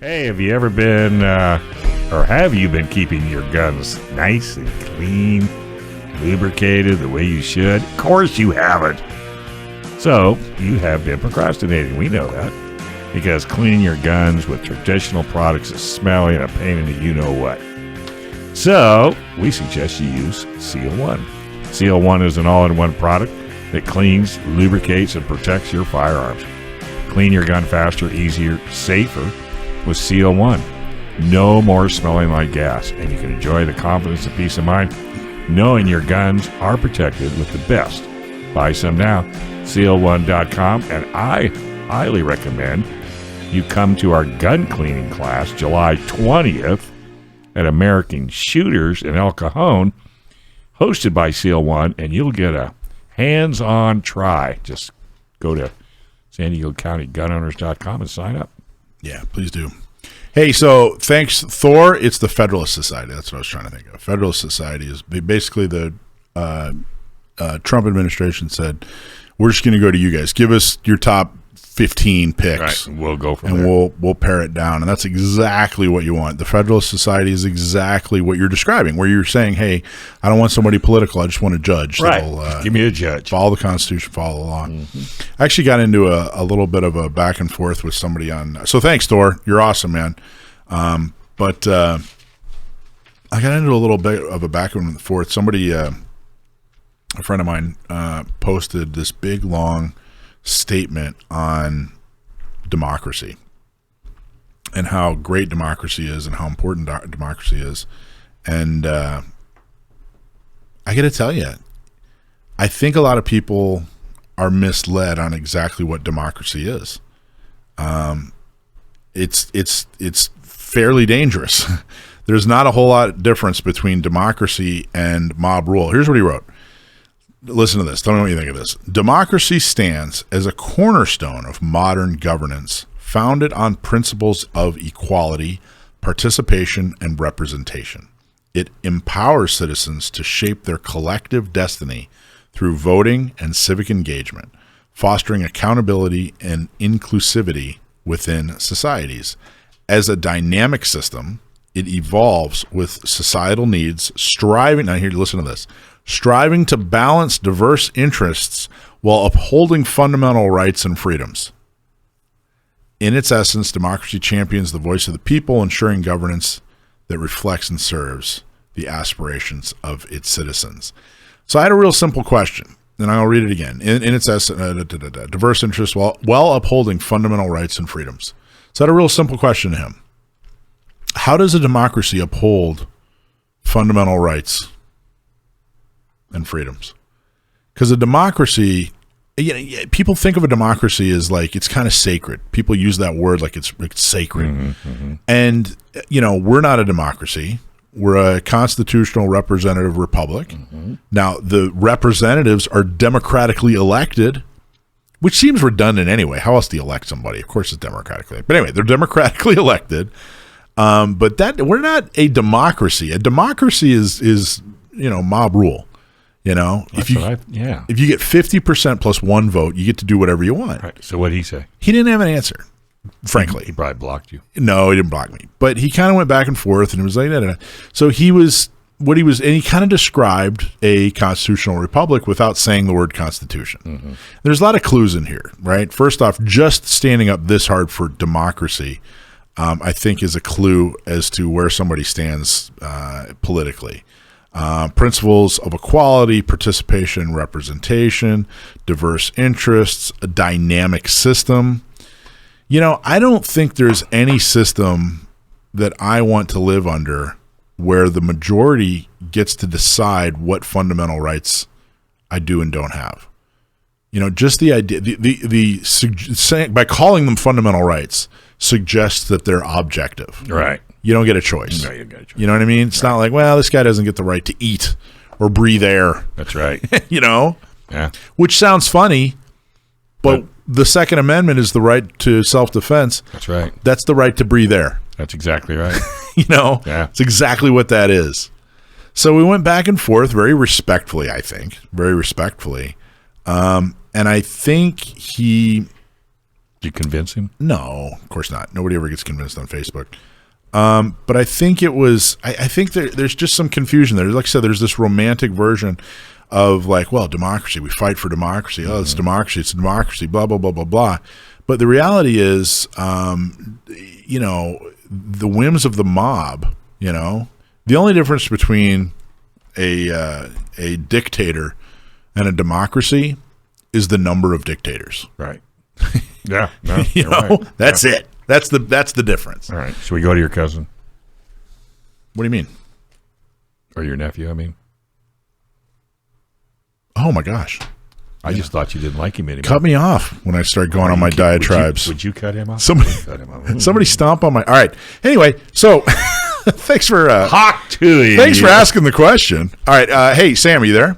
Hey, have you ever been, or have you been keeping your guns nice and clean, lubricated the way you should? Of course you haven't. So, you have been procrastinating. We know that. Because cleaning your guns with traditional products is smelly and a pain in the you-know-what. So, we suggest you use SEAL1. SEAL1 is an all-in-one product that cleans, lubricates, and protects your firearms. Clean your gun faster, easier, safer with SEAL1. No more smelling like gas, and you can enjoy the confidence and peace of mind knowing your guns are protected with the best. Buy some now, SEAL1.com, and I highly recommend you come to our gun cleaning class July 20th at American Shooters in El Cajon, hosted by SEAL1, and you'll get a hands-on try. Just go to San Diego County Gunowners.com and sign up. Yeah, please do. Hey, so thanks, Thor. It's the Federalist Society. That's what I was trying to think of. Federalist Society is basically the Trump administration said, we're just going to go to you guys. Give us your top 15 picks. Right, we'll go from there. And we'll pare it down. And that's exactly what you want. The Federalist Society is exactly what you're describing, where you're saying, hey, I don't want somebody political. I just want a judge. Right. Give me a judge. Follow the Constitution, follow the law. I actually got into a little bit of a back and forth with somebody on. So thanks, Thor. You're awesome, man. But I got into a little bit of a back and forth. Somebody, a friend of mine, posted this big, long statement on democracy and how great democracy is and how important democracy is. And I got to tell you, I think a lot of people are misled on exactly what democracy is. It's fairly dangerous. There's not a whole lot of difference between democracy and mob rule. Here's what he wrote. Listen to this. Tell me what you think of this. Democracy stands as a cornerstone of modern governance, founded on principles of equality, participation, and representation. It empowers citizens to shape their collective destiny through voting and civic engagement, fostering accountability and inclusivity within societies. As a dynamic system, it evolves with societal needs, striving, now here, listen to this, striving to balance diverse interests while upholding fundamental rights and freedoms. In its essence, democracy champions the voice of the people, ensuring governance that reflects and serves the aspirations of its citizens. So I had a real simple question, and I'll read it again. In its essence, diverse interests while upholding fundamental rights and freedoms. So I had a real simple question to him. How does a democracy uphold fundamental rights and freedoms? Because a democracy, people think of a democracy as like it's kind of sacred. People use that word like it's sacred. And, we're not a democracy. We're a constitutional representative republic. Now, the representatives are democratically elected, which seems redundant anyway. How else do you elect somebody? Of course it's democratically elected. But anyway, they're democratically elected. But we're not a democracy. A democracy is mob rule. If you get 50% plus one vote, you get to do whatever you want. Right. So what did he say? He didn't have an answer, frankly. He probably blocked you. No, he didn't block me. But he kind of went back and forth, and it was like, So and he kind of described a constitutional republic without saying the word constitution. There's a lot of clues in here, right? First off, just standing up this hard for democracy, I think is a clue as to where somebody stands politically. Principles of equality, participation, representation, diverse interests, a dynamic system. I don't think there's any system that I want to live under where the majority gets to decide what fundamental rights I do and don't have. Just the idea, by calling them fundamental rights suggests that they're objective. Right. You don't get a choice. No, you don't get a choice. You know what I mean? It's not like, well, this guy doesn't get the right to eat or breathe air. That's right. Yeah. Which sounds funny, but the Second Amendment is the right to self-defense. That's right. That's the right to breathe air. That's exactly right. Yeah. It's exactly what that is. So we went back and forth very respectfully, I think. Very respectfully. And I think he Did you convince him? No, of course not. Nobody ever gets convinced on Facebook. But I think it was. I think there's just some confusion there. Like I said, there's this romantic version of like, well, democracy. We fight for democracy. Oh, it's democracy. It's democracy. Blah blah blah blah blah. But the reality is, you know, the whims of the mob. You know, the only difference between a dictator and a democracy is the number of dictators. Right. Yeah. No, you know, right. that's it. That's the difference. All right. Should we go to your cousin? What do you mean? Or your nephew, I mean? Oh my gosh. I just thought you didn't like him anymore. Cut me off when I start going on my diatribes. Would you cut him off? Somebody stomp on my. All right. Anyway, so thanks for Hawk to you. thanks for asking the question. All right. Hey, Sam, are you there?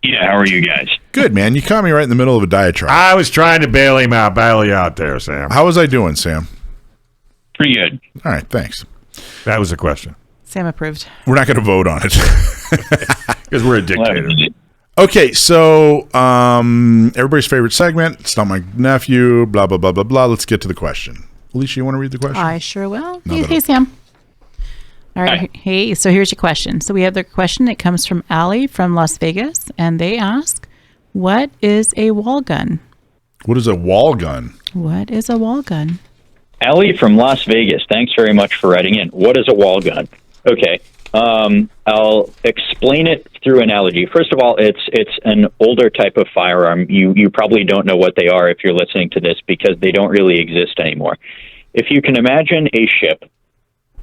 Yeah, how are you guys? Good, man. You caught me right in the middle of a diatribe. I was trying to bail you out there, Sam. How was I doing, Sam? Pretty good. All right. Thanks. That was the question. Sam approved. We're not going to vote on it. Because we're a dictator. Okay, so everybody's favorite segment. It's not my nephew. Blah blah blah blah blah. Let's get to the question. Alicia, you want to read the question? I sure will. No, Hey, Sam. All right. Hi. Hey, so here's your question. So we have the question. It comes from Allie from Las Vegas, and they ask, what is a wall gun? What is a wall gun? What is a wall gun? Ellie from Las Vegas, thanks very much for writing in. What is a wall gun? Okay, I'll explain it through analogy. First of all, it's an older type of firearm. You probably don't know what they are if you're listening to this because they don't really exist anymore. If you can imagine a ship,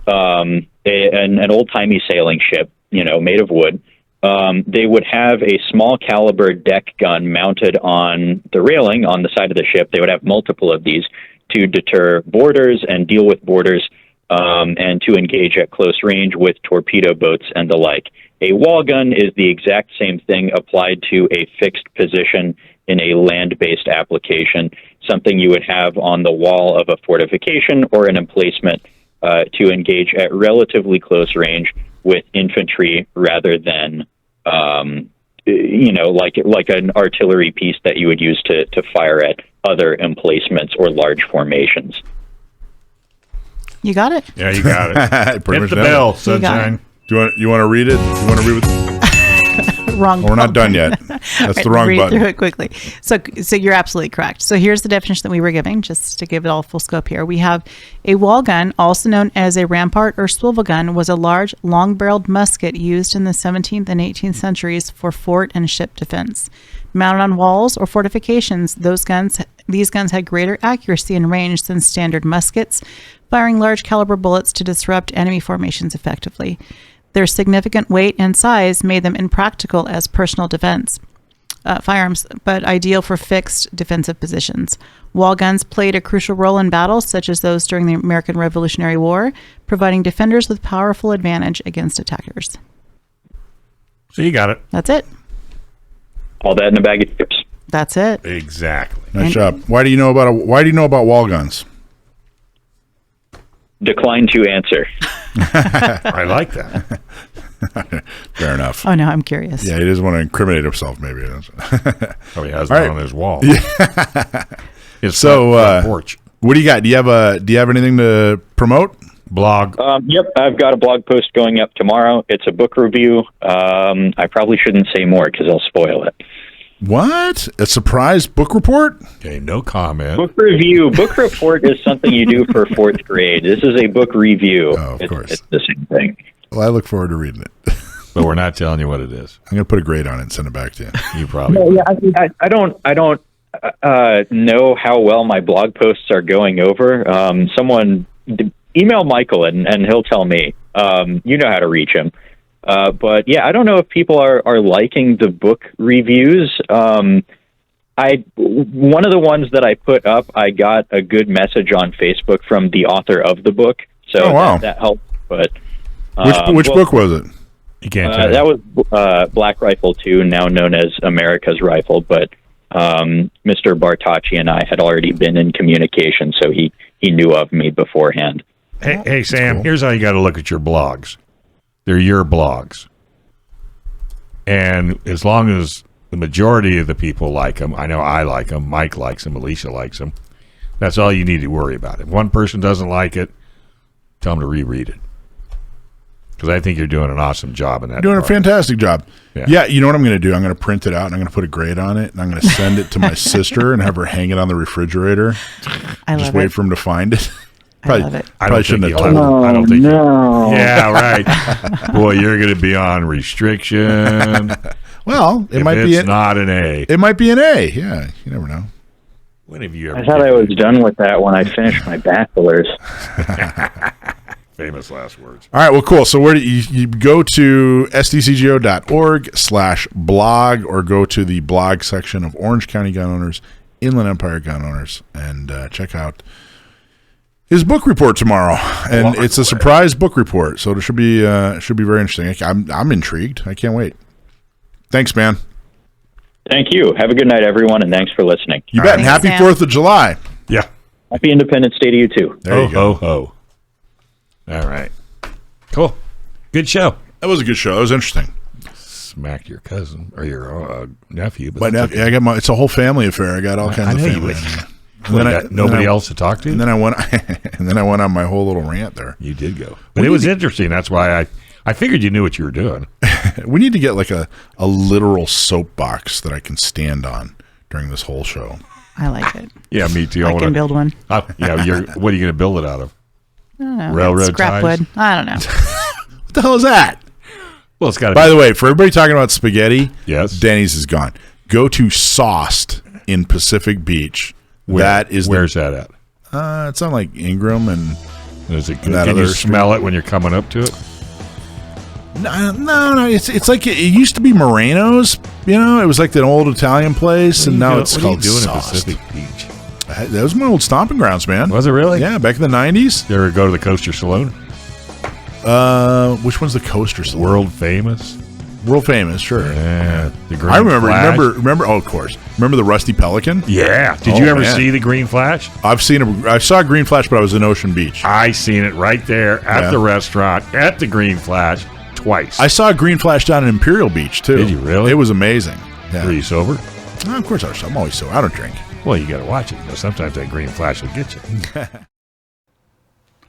an old-timey sailing ship, you know, made of wood, they would have a small caliber deck gun mounted on the railing on the side of the ship. They would have multiple of these to deter boarders and deal with boarders and to engage at close range with torpedo boats and the like. A wall gun is the exact same thing applied to a fixed position in a land-based application, something you would have on the wall of a fortification or an emplacement to engage at relatively close range with infantry rather than, you know, like an artillery piece that you would use to fire at other emplacements or large formations. You got it? Yeah, you got it. Pretty Hit much the nailed bell, it. sunshine. Do you want to read it? You want to read it? Wrong. We're not done yet. That's the wrong read button. through it quickly. So you're absolutely correct. So here's the definition that we were giving, just to give it all full scope here. We have a wall gun, also known as a rampart or swivel gun, was a large, long-barreled musket used in the 17th and 18th centuries for fort and ship defense. Mounted on walls or fortifications, these guns had greater accuracy and range than standard muskets, firing large caliber bullets to disrupt enemy formations effectively. Their significant weight and size made them impractical as personal defense firearms, but ideal for fixed defensive positions. Wall guns played a crucial role in battles such as those during the American Revolutionary War, providing defenders with powerful advantage against attackers. So you got it. That's it. All that in a bag of chips. That's it. Exactly. Nice job. Why do you know about wall guns? Decline to answer. I like that. Fair enough. Oh, no, I'm curious. Yeah, he doesn't want to incriminate himself, maybe. Oh, he has All it right. on his wall. His So, front porch. What do you got? Do you have anything to promote? Blog. Yep, I've got a blog post going up tomorrow. It's a book review. I probably shouldn't say more because I'll spoil it. What? A surprise book report? Okay, no comment. Book review. Book report is something you do for fourth grade. This is a book review. Oh, of course. It's the same thing. Well, I look forward to reading it. But we're not telling you what it is. I'm going to put a grade on it and send it back to you. You probably No, will. yeah, I don't know how well my blog posts are going over. Someone email Michael and he'll tell me. You know how to reach him. But yeah, I don't know if people are liking the book reviews. One of the ones that I put up, I got a good message on Facebook from the author of the book, so Oh, wow. that helped. But Which book was it? You can't tell. that was Black Rifle 2, now known as America's Rifle. But Mr. Bartacci and I had already been in communication, so he knew of me beforehand. Hey, Sam, cool. here's how you got to look at your blogs. They're your blogs. And as long as the majority of the people like them, I know I like them, Mike likes them, Alicia likes them, That's all you need to worry about. If one person doesn't like it, tell them to reread it. Because I think you're doing an awesome job in that. You're doing a fantastic job. Yeah. Yeah, you know what I'm going to do? I'm going to print it out and I'm going to put a grade on it and I'm going to send it to my sister and have her hang it on the refrigerator. I Just love wait it. for him to find it. I love it. Probably shouldn't have you'll told her. I don't think no. Yeah, right. Boy, you're going to be on restriction. Well, it if might be it's not an A. It might be an A. Yeah, you never know. When have you ever I thought I was done with that when I finished my bachelor's. Famous last words. All right, well, cool. So where do you go to sdcgo.org/blog or go to the blog section of Orange County Gun Owners, Inland Empire Gun Owners, and check out his book report tomorrow. And it's a surprise book report, so it should be very interesting. I'm intrigued. I can't wait. Thanks, man. Thank you. Have a good night, everyone, and thanks for listening. You bet. And Thanks, happy Sam. 4th of July. Yeah. Happy Independence Day to you, too. There you go. Ho. All right. Cool. Good show. That was a good show. That was interesting. Smacked your cousin or your nephew. But But that's okay. I got it's a whole family affair. I got all kinds I of know you family. would. And then I- Nobody then I- else to talk to? And then I went on my whole little rant there. You did go. But it was interesting. That's why I figured you knew what you were doing. We need to get like a literal soapbox that I can stand on during this whole show. I like it. Yeah, me too. I can build one. What are you going to build it out of? I don't know. Railroad Scrap ties? wood. I don't know. What the hell is that? Well, it's got to By be. the way, for everybody talking about spaghetti, Yes. Denny's is gone. Go to Sauced in Pacific Beach. That is Where's that at? it's on like Ingram and Is it good? That Can you other smell it when you're coming up to it? no. It's like it used to be Moreno's. You know, it was like that old Italian place, and now it's what are you called doing in Sauced. Pacific Beach? That was my old stomping grounds, man. Was it really? Yeah, back in the '90s. You ever go to the Coaster Saloon? Which one's the Coaster Saloon? World famous. World famous, sure. Yeah. The Green I remember. Flash. Remember. Oh, of course. Remember the Rusty Pelican? Yeah. Did Oh, you ever man. see the Green Flash? I've seen I saw a Green Flash, but I was in Ocean Beach. I seen it right there at Yeah. the restaurant at the Green Flash twice. I saw a Green Flash down in Imperial Beach too. Did you really? It was amazing. Yeah. Were you sober? Oh, of course I'm always so. I don't drink. Well, you got to watch it. You know, sometimes that Green Flash will get you.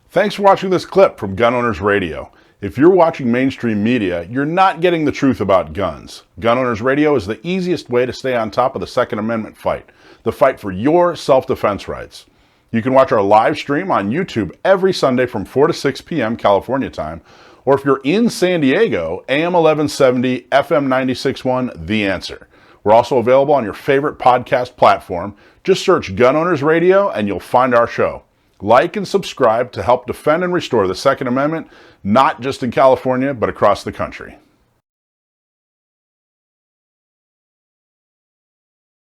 Thanks for watching this clip from Gun Owners Radio. If you're watching mainstream media, you're not getting the truth about guns. Gun Owners Radio is the easiest way to stay on top of the Second Amendment fight, the fight for your self-defense rights. You can watch our live stream on YouTube every Sunday from 4 to 6 p.m. California time, or if you're in San Diego, AM 1170, FM 96.1, The Answer. We're also available on your favorite podcast platform. Just search Gun Owners Radio and you'll find our show. Like and subscribe to help defend and restore the Second Amendment, not just in California, but across the country.